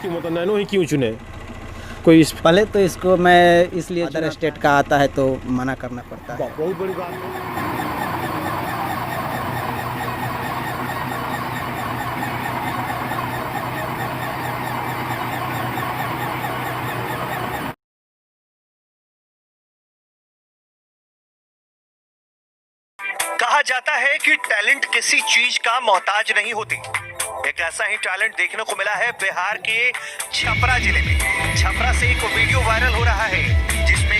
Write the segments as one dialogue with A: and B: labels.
A: क्यों, मतलब नैनो ही क्यों चुने? कोई
B: पहले तो इसको मैं इसलिए अदर स्टेट का आता है तो मना करना पड़ता है।
A: बहुत बड़ी बात है।
C: कहा जाता है कि टैलेंट किसी चीज का मोहताज नहीं होती। एक ऐसा ही टैलेंट देखने को मिला है बिहार के छपरा जिले में। छपरा से एक वीडियो वायरल हो रहा है जिसमें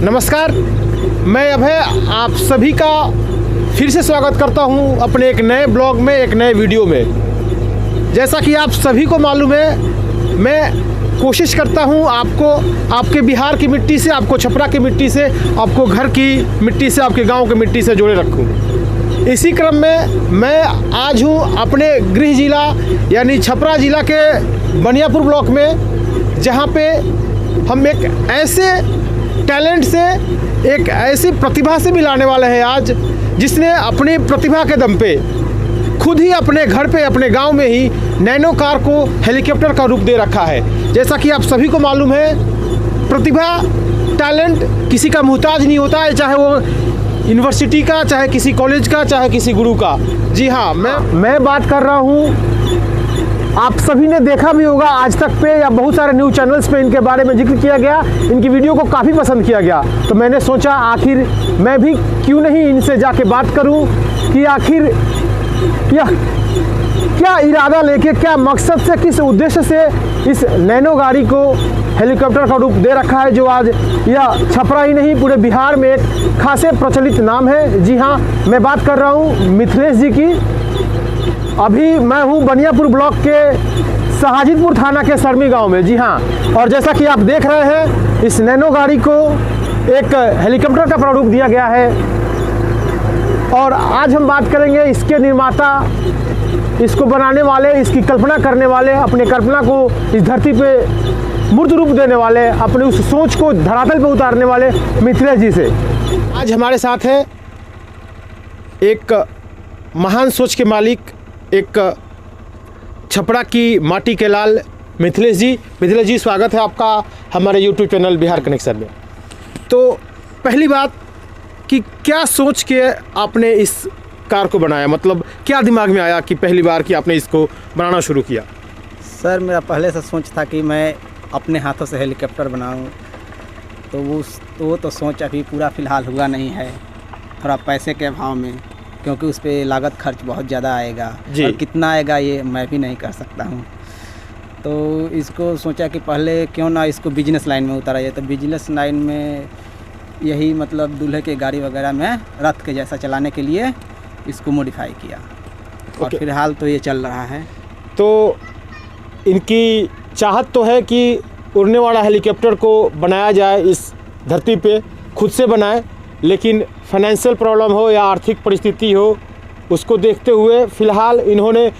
A: नमस्कार, मैं अभय आप सभी का फिर से स्वागत करता हूं अपने एक नए ब्लॉग में, एक नए वीडियो में। जैसा कि आप सभी को मालूम है, मैं कोशिश करता हूं आपको आपके बिहार की मिट्टी से, आपको छपरा की मिट्टी से, आपको घर की मिट्टी से, आपके गांव की मिट्टी से जोड़े रखूं। इसी क्रम में मैं आज हूं अपने गृह जिला यानी छपरा जिला के बनियापुर ब्लॉक में, जहां पे हम एक ऐसे टैलेंट से, एक ऐसी प्रतिभा से मिलाने वाले हैं आज, जिसने अपनी प्रतिभा के दम पे खुद ही अपने घर पे, अपने गांव में ही नैनो कार को हेलीकॉप्टर का रूप दे रखा है। जैसा कि आप सभी को मालूम है, प्रतिभा, टैलेंट किसी का मुहताज नहीं होता है, चाहे वो यूनिवर्सिटी का, चाहे किसी कॉलेज का, चाहे किसी गुरु का। जी हाँ, मैं बात कर रहा हूँ, आप सभी ने देखा भी होगा आज तक पे या बहुत सारे न्यूज़ चैनल्स पे इनके बारे में जिक्र किया गया, इनकी वीडियो को काफ़ी पसंद किया गया। तो मैंने सोचा आखिर मैं भी क्यों नहीं इनसे जाके बात करूं कि आखिर यह क्या इरादा लेके, क्या मकसद से, किस उद्देश्य से इस नैनो गाड़ी को हेलीकॉप्टर का रूप दे रखा है, जो आज यह छपरा ही नहीं पूरे बिहार में एक खासे प्रचलित नाम है। जी हाँ, मैं बात कर रहा हूँ मिथिलेश जी की। अभी मैं हूँ बनियापुर ब्लॉक के सहाजितपुर थाना के सरमी गांव में। जी हाँ, और जैसा कि आप देख रहे हैं, इस नैनो गाड़ी को एक हेलीकॉप्टर का प्रारूप दिया गया है। और आज हम बात करेंगे इसके निर्माता, इसको बनाने वाले, इसकी कल्पना करने वाले, अपने कल्पना को इस धरती पे मूर्त रूप देने वाले, अपने उस सोच को धरातल पे उतारने वाले मिथिलेश जी से। आज हमारे साथ है एक महान सोच के मालिक, एक छपरा की माटी के लाल मिथिलेश जी। मिथिलेश जी, स्वागत है आपका हमारे YouTube चैनल बिहार कनेक्शन में। तो पहली बात कि क्या सोच के आपने इस कार को बनाया, मतलब क्या दिमाग में आया कि पहली बार कि आपने इसको बनाना शुरू किया?
B: सर, मेरा पहले से सोच था कि मैं अपने हाथों से हेलीकॉप्टर बनाऊं, तो वो तो सोच अभी पूरा फ़िलहाल हुआ नहीं है, थोड़ा पैसे के अभाव में, क्योंकि उस पर लागत खर्च बहुत ज़्यादा आएगा और कितना आएगा ये मैं भी नहीं कर सकता हूँ। तो इसको सोचा कि पहले क्यों ना इसको बिजनेस लाइन में उतारा जाए। तो बिजनेस लाइन में यही मतलब दूल्हे के गाड़ी वगैरह में रथ के जैसा चलाने के लिए इसको मॉडिफाई किया। और फिलहाल तो ये चल रहा है।
A: तो इनकी चाहत तो है कि उड़ने वाला हेलीकॉप्टर को बनाया जाए, इस धरती पे खुद से बनाए, लेकिन फाइनेंशियल प्रॉब्लम हो या आर्थिक परिस्थिति हो, उसको देखते हुए फ़िलहाल इन्होंने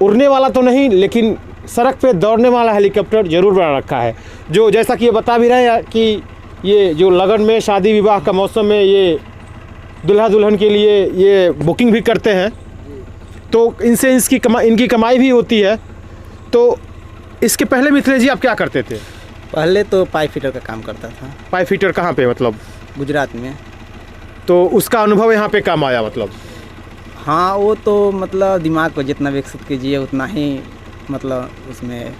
A: उड़ने वाला तो नहीं, लेकिन सड़क पे दौड़ने वाला हेलीकॉप्टर ज़रूर बना रखा है। जो जैसा कि ये बता भी रहे हैं कि ये जो लगन में, शादी विवाह का मौसम में ये दुल्हा दुल्हन के लिए ये बुकिंग भी करते हैं, तो इनसे इनकी कमाई भी होती है। तो इसके पहले मिथिलेश जी आप क्या करते थे?
B: पहले तो पाइप फिटर का काम करता था।
A: पाइप फिटर कहाँ पे, मतलब?
B: गुजरात में।
A: तो उसका अनुभव यहाँ पे काम आया, मतलब?
B: हाँ, वो तो मतलब दिमाग को जितना विकसित कीजिए उतना ही मतलब उसमें।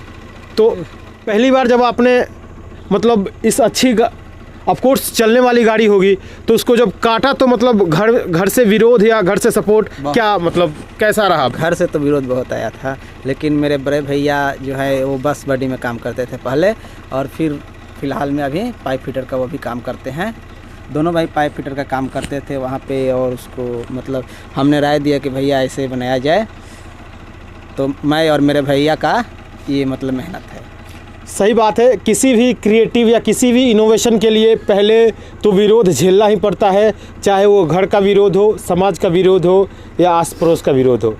A: तो पहली बार जब आपने मतलब इस अच्छी ऑफ कोर्स चलने वाली गाड़ी होगी, तो उसको जब काटा तो मतलब घर से विरोध या घर से सपोर्ट क्या, मतलब कैसा रहा?
B: घर से तो विरोध बहुत आया था, लेकिन मेरे बड़े भैया जो है वो बस बडी में काम करते थे पहले, और फिर फ़िलहाल में अभी पाइप फिटर का वो भी काम करते हैं। दोनों भाई पाइप फिटर का काम करते थे वहाँ पे, और उसको मतलब हमने राय दिया कि भैया ऐसे बनाया जाए। तो मैं और मेरे भैया का ये मतलब मेहनत है।
A: सही बात है। किसी भी क्रिएटिव या किसी भी इनोवेशन के लिए पहले तो विरोध झेलना ही पड़ता है, चाहे वो घर का विरोध हो, समाज का विरोध हो या आस पड़ोस का विरोध हो।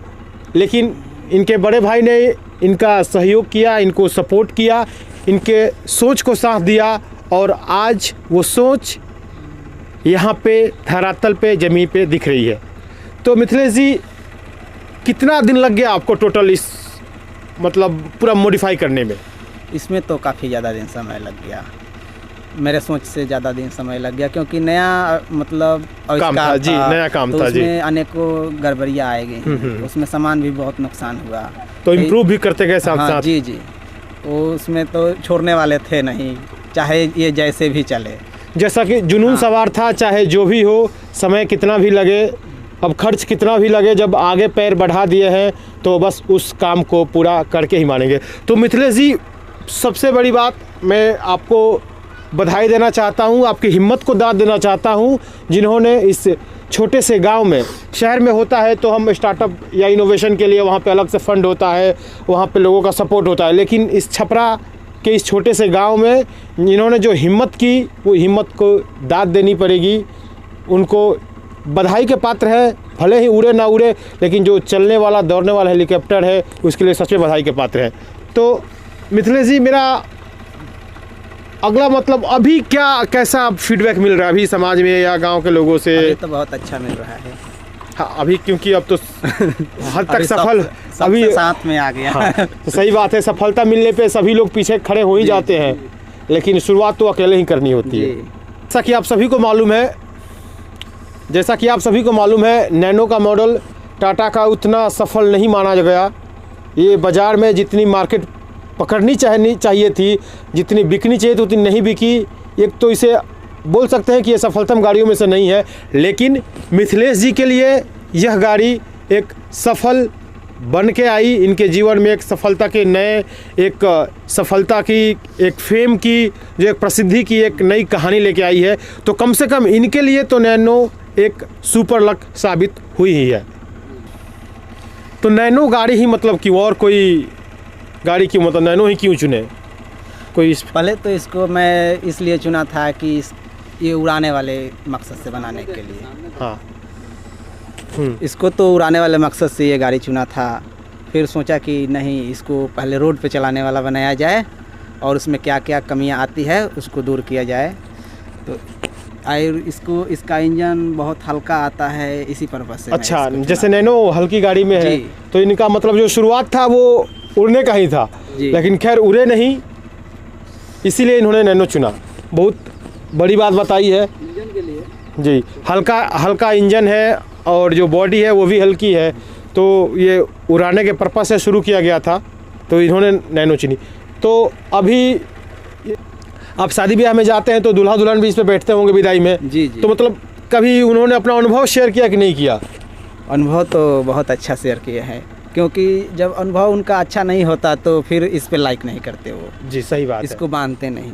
A: लेकिन इनके बड़े भाई ने इनका सहयोग किया, इनको सपोर्ट किया, इनके सोच को साथ दिया और आज वो सोच यहाँ पे धरातल पे ज़मीन पे दिख रही है। तो मिथिलेश जी, कितना दिन लग गया आपको टोटल इस मतलब पूरा मॉडिफाई करने में?
B: इसमें तो काफ़ी ज़्यादा दिन समय लग गया, मेरे सोच से ज़्यादा दिन समय लग गया, क्योंकि नया मतलब
A: काम था जी, नया काम
B: तो
A: था जी।
B: उसमें अनेकों गड़बड़ियाँ आएगी, उसमें सामान भी बहुत नुकसान हुआ,
A: तो इम्प्रूव भी करते गए साथ
B: हाँ,
A: साथ।
B: जी जी, उसमें तो छोड़ने वाले थे नहीं, चाहे ये जैसे भी चले।
A: जैसा कि जुनून सवार था, चाहे जो भी हो, समय कितना भी लगे, अब खर्च कितना भी लगे, जब आगे पैर बढ़ा दिए हैं तो बस उस काम को पूरा करके ही मानेंगे। तो मिथिलेश जी, सबसे बड़ी बात मैं आपको बधाई देना चाहता हूँ, आपकी हिम्मत को दाद देना चाहता हूँ, जिन्होंने इस छोटे से गांव में, शहर में होता है तो हम स्टार्टअप या इनोवेशन के लिए वहाँ पे अलग से फंड होता है, वहाँ पे लोगों का सपोर्ट होता है, लेकिन इस छपरा के इस छोटे से गांव में इन्होंने जो हिम्मत की, वो हिम्मत को दाद देनी पड़ेगी। उनको बधाई के पात्र है, भले ही उड़े ना उड़े, लेकिन जो चलने वाला दौड़ने वाला हेलीकॉप्टर है उसके लिए सच में बधाई के पात्र है। तो मिथिलेश जी, मेरा अगला मतलब अभी कैसा फीडबैक मिल रहा है अभी समाज में या गांव के लोगों से?
B: अभी तो बहुत अच्छा मिल रहा है।
A: हाँ, अभी क्योंकि अब तो हद तक सफल
B: अभी साथ में आ गया।
A: हाँ, तो सही बात है, सफलता मिलने पे सभी लोग पीछे खड़े हो ही जाते हैं, लेकिन शुरुआत तो अकेले ही करनी होती है। जैसा कि आप सभी को मालूम है, नैनो का मॉडल टाटा का उतना सफल नहीं माना गया। ये बाज़ार में जितनी मार्केट पकड़नी चाहिए थी, जितनी बिकनी चाहिए थी, उतनी नहीं बिकी। एक तो इसे बोल सकते हैं कि ये सफलतम गाड़ियों में से नहीं है, लेकिन मिथिलेश जी के लिए यह गाड़ी एक सफल बन के आई, इनके जीवन में एक सफलता के नए, एक सफलता की, एक फेम की, जो एक प्रसिद्धि की एक नई कहानी लेके आई है। तो कम से कम इनके लिए तो नैनो एक सुपर लक साबित हुई ही है। तो नैनो गाड़ी ही मतलब क्यों, और कोई गाड़ी क्यों, मतलब नैनो ही क्यों चुने? कोई
B: पहले तो इसको मैं इसलिए चुना था कि ये उड़ाने वाले मकसद से बनाने के लिए।
A: हाँ,
B: इसको तो उड़ाने वाले मकसद से ये गाड़ी चुना था। फिर सोचा कि नहीं, इसको पहले रोड पे चलाने वाला बनाया जाए और उसमें क्या क्या कमियां आती है उसको दूर किया जाए। तो इसका इंजन बहुत हल्का आता है, इसी पर्पज से।
A: अच्छा, जैसे नैनो हल्की गाड़ी में है, तो इनका मतलब जो शुरुआत था वो उड़ने का ही था, लेकिन खैर उड़े नहीं, इसीलिए इन्होंने नैनो चुना। बहुत बड़ी बात बताई है इंजन के लिए जी। हल्का इंजन है और जो बॉडी है वो भी हल्की है, तो ये उड़ाने के पर्पस से शुरू किया गया था, तो इन्होंने नैनो चुनी। तो अभी आप शादी ब्याह में जाते हैं तो दूल्हा दुल्हन भी इस पे बैठते होंगे विदाई में।
B: जी।
A: तो मतलब कभी उन्होंने अपना अनुभव शेयर किया कि नहीं किया?
B: अनुभव तो बहुत अच्छा शेयर किया है, क्योंकि जब अनुभव उनका अच्छा नहीं होता तो फिर इस पे लाइक नहीं करते वो।
A: जी, सही बात है।
B: इसको मानते नहीं,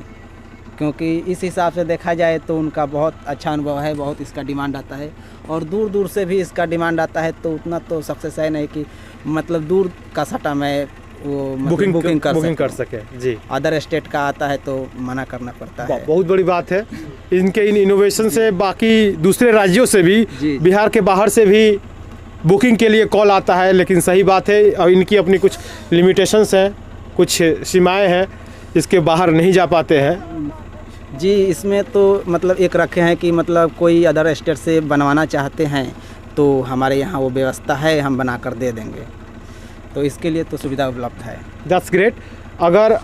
B: क्योंकि इस हिसाब से देखा जाए तो उनका बहुत अच्छा अनुभव है, बहुत इसका डिमांड आता है और दूर दूर से भी इसका डिमांड आता है। तो उतना तो सक्सेस है नहीं कि मतलब दूर का सटा मैं वो बुकिंग कर सके
A: जी।
B: अदर स्टेट का आता है तो मना करना पड़ता है।
A: बहुत बड़ी बात है। इनके इन इनोवेशन से बाकी दूसरे राज्यों से भी, बिहार के बाहर से भी बुकिंग के लिए कॉल आता है, लेकिन सही बात है और इनकी अपनी कुछ लिमिटेशंस हैं, कुछ सीमाएं हैं, इसके बाहर नहीं जा पाते हैं
B: जी। इसमें तो मतलब एक रखे हैं कि मतलब कोई अदर स्टेट से बनवाना चाहते हैं तो हमारे यहाँ वो व्यवस्था है, हम बना कर दे देंगे, तो इसके लिए तो सुविधा उपलब्ध है।
A: That's great. अगर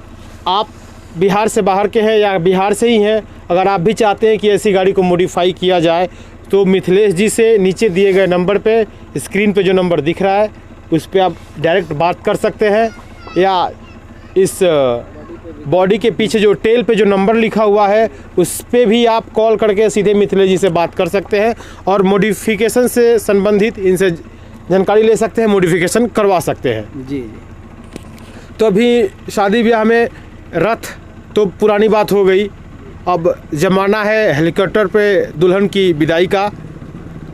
A: आप बिहार से बाहर के हैं या बिहार से ही हैं, अगर आप भी चाहते हैं कि ऐसी गाड़ी को मॉडिफाई किया जाए, तो मिथिलेश जी से नीचे दिए गए नंबर पे, स्क्रीन पे जो नंबर दिख रहा है उस पर आप डायरेक्ट बात कर सकते हैं, या इस बॉडी के पीछे जो टेल पे जो नंबर लिखा हुआ है उस पे भी आप कॉल करके सीधे मिथिलेश जी से बात कर सकते हैं और मॉडिफिकेशन से संबंधित इनसे जानकारी ले सकते हैं, मॉडिफिकेशन करवा सकते हैं।
B: जी।
A: तो अभी शादी ब्याह में रथ तो पुरानी बात हो गई, अब ज़माना है हेलीकॉप्टर पे दुल्हन की विदाई का।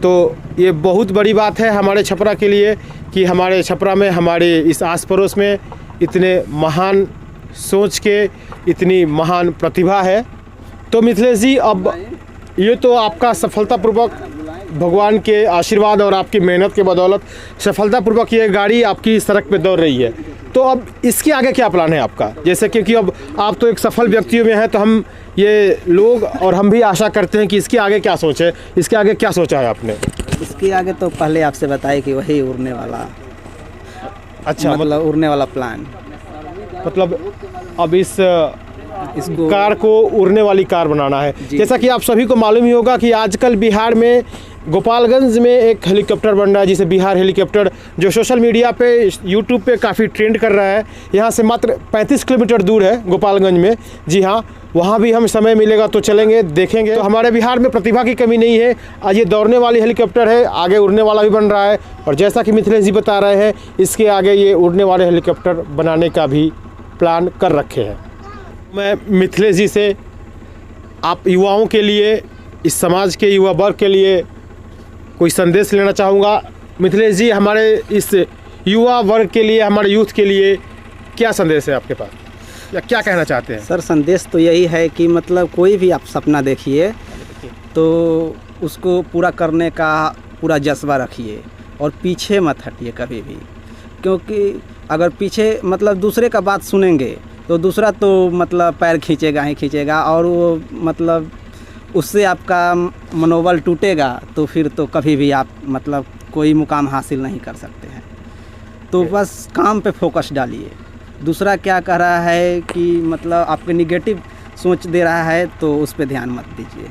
A: तो ये बहुत बड़ी बात है हमारे छपरा के लिए कि हमारे छपरा में, हमारे इस आस पड़ोस में इतने महान सोच के, इतनी महान प्रतिभा है। तो मिथिलेश जी, अब ये तो आपका सफलतापूर्वक भगवान के आशीर्वाद और आपकी मेहनत के बदौलत सफलतापूर्वक ये गाड़ी आपकी सड़क पे दौड़ रही है। तो अब इसके आगे क्या प्लान है आपका? जैसे क्योंकि अब आप तो एक सफल व्यक्तियों में हैं, तो हम ये लोग और हम भी आशा करते हैं कि इसके आगे क्या सोच है, इसके आगे क्या सोचा है आपने?
B: इसके आगे तो पहले आपसे बताए कि वही उड़ने वाला,
A: अच्छा,
B: मतलब उड़ने वाला प्लान,
A: मतलब अब
B: इसको
A: कार को उड़ने वाली कार बनाना है। जैसा कि आप सभी को मालूम ही होगा कि आजकल बिहार में गोपालगंज में एक हेलीकॉप्टर बन रहा है, जिसे बिहार हेलीकॉप्टर, जो सोशल मीडिया पे, यूट्यूब पे काफ़ी ट्रेंड कर रहा है। यहाँ से मात्र 35 किलोमीटर दूर है गोपालगंज में। जी हाँ, वहाँ भी हम समय मिलेगा तो चलेंगे, देखेंगे। तो हमारे बिहार में प्रतिभा की कमी नहीं है। आज ये दौड़ने वाली हेलीकॉप्टर है, आगे उड़ने वाला भी बन रहा है, और जैसा कि मिथिलेश जी बता रहे हैं, इसके आगे ये उड़ने वाले हेलीकॉप्टर बनाने का भी प्लान कर रखे हैं। मैं मिथिलेश जी से, आप युवाओं के लिए, इस समाज के युवा वर्ग के लिए कोई संदेश लेना चाहूँगा। मिथिलेश जी, हमारे इस युवा वर्ग के लिए, हमारे यूथ के लिए क्या संदेश है आपके पास, या क्या कहना चाहते हैं?
B: सर, संदेश तो यही है कि मतलब कोई भी आप सपना देखिए तो उसको पूरा करने का पूरा जज्बा रखिए और पीछे मत हटिए कभी भी। क्योंकि अगर पीछे मतलब दूसरे का बात सुनेंगे तो दूसरा तो मतलब पैर खींचेगा ही खींचेगा, और वो मतलब उससे आपका मनोबल टूटेगा, तो फिर तो कभी भी आप मतलब कोई मुकाम हासिल नहीं कर सकते हैं। तो बस काम पे फोकस डालिए। दूसरा क्या कह रहा है कि मतलब आपके निगेटिव सोच दे रहा है, तो उस पे ध्यान मत दीजिए।